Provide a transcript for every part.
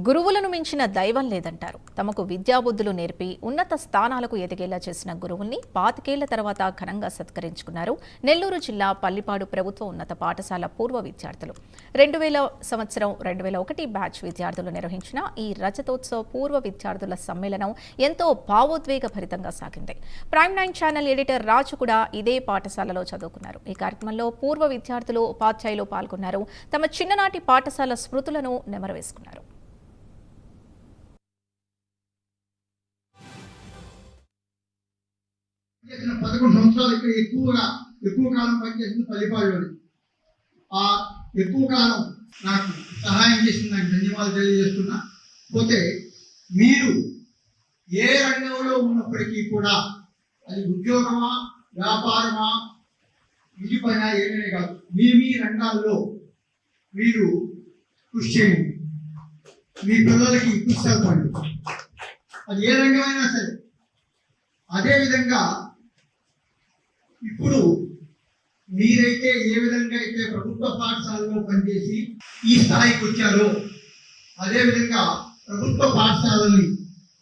గురువులను మించిన దైవం లేదంటారు. తమకు విద్యాబుద్ధులు నేర్పి ఉన్నత స్థానాలకు ఎదిగేలా చేసిన గురువుల్ని 25 ఏళ్ల తర్వాత ఘనంగా సత్కరించుకున్నారు నెల్లూరు జిల్లా పల్లిపాడు ప్రభుత్వ ఉన్నత పాఠశాల పూర్వ విద్యార్థులు. 2001 బ్యాచ్ విద్యార్థులు నిర్వహించిన ఈ రజతోత్సవ పూర్వ విద్యార్థుల సమ్మేళనం ఎంతో భావోద్వేగభరితంగా సాగింది. ప్రైమ్ 9 ఛానల్ ఎడిటర్ రాజు కూడా ఇదే పాఠశాలలో చదువుకున్నారు. ఈ కార్యక్రమంలో పూర్వ విద్యార్థులు, ఉపాధ్యాయులు పాల్గొన్నారు. తమ చిన్ననాటి పాఠశాల స్మృతులను నెమరవేసుకున్నారు. చేసిన 11 సంవత్సరాలు ఇక్కడ ఎక్కువ కాలం పనిచేసింది పల్లిపాడులోని. ఆ ఎక్కువ కాలం నాకు సహాయం చేసిన నాకు ధన్యవాదాలు తెలియజేస్తున్నా. పోతే మీరు ఏ రంగంలో ఉన్నప్పటికీ కూడా అది ఉద్యోగమా, వ్యాపారమా, ఇంటి పైన ఏమైనా కాదు, మీ రంగాల్లో మీరు కృషి చేయండి. మీ పిల్లలకి పుస్తకాలు, అది ఏ రంగమైనా సరే. అదేవిధంగా ఇప్పుడు మీరైతే ఏ విధంగా అయితే ప్రభుత్వ పాఠశాలలో పనిచేసి ఈ స్థాయికి వచ్చారో, అదేవిధంగా ప్రభుత్వ పాఠశాలని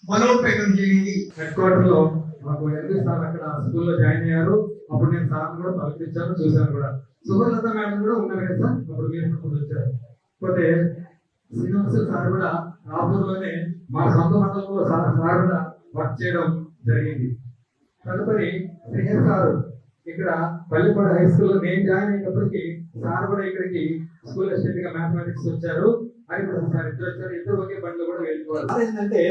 బలోపేతం చేయండి. హెడ్ క్వార్టర్ లో మాకు సార్ అక్కడ స్కూల్లో జాయిన్ అయ్యారు. అప్పుడు నేను సార్ కూడా పలికించాను, చూశాను కూడా. సువర్లత మేడం కూడా ఉన్నారు కదా సార్, అప్పుడు మీరు వచ్చారు. పోతే శ్రీనివాస సార్ కూడా రాపూర్లోనే మా సొంత మండలంలో సార్ కూడా వర్క్ చేయడం జరిగింది. తదుపరి శ్రీహర్ సారు ఇక్కడ పల్లిపాడు హై స్కూల్లో నేను జాయిన్ అయినప్పటికీ సార్ కూడా ఇక్కడికి స్కూల్ అసిస్టెంట్ గా మ్యాథమెటిక్స్ వచ్చారు. హరిప్రసాద్ సార్ ఇద్దరు వచ్చారు. ఇద్దరు ఒకే బండ్లు కూడా వెళ్ళిపోవాలి. ఏంటంటే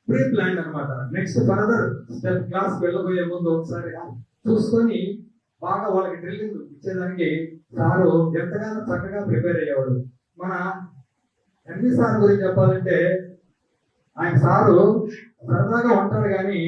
ప్రీ ప్లాన్ అనమాట. నెక్స్ట్ ఫర్దర్ స్టెప్ క్లాస్ వెళ్ళబోయే ముందు ఒకసారి చూసుకొని బాగా వాళ్ళకి డ్రిల్లింగ్ ఇచ్చేదానికి సారు ఎంతగానో చక్కగా ప్రిపేర్ అయ్యేవాడు. మన ఎంపీ సార్ గురించి చెప్పాలంటే ఆయన సారు సరదాగా ఉంటాడు కానీ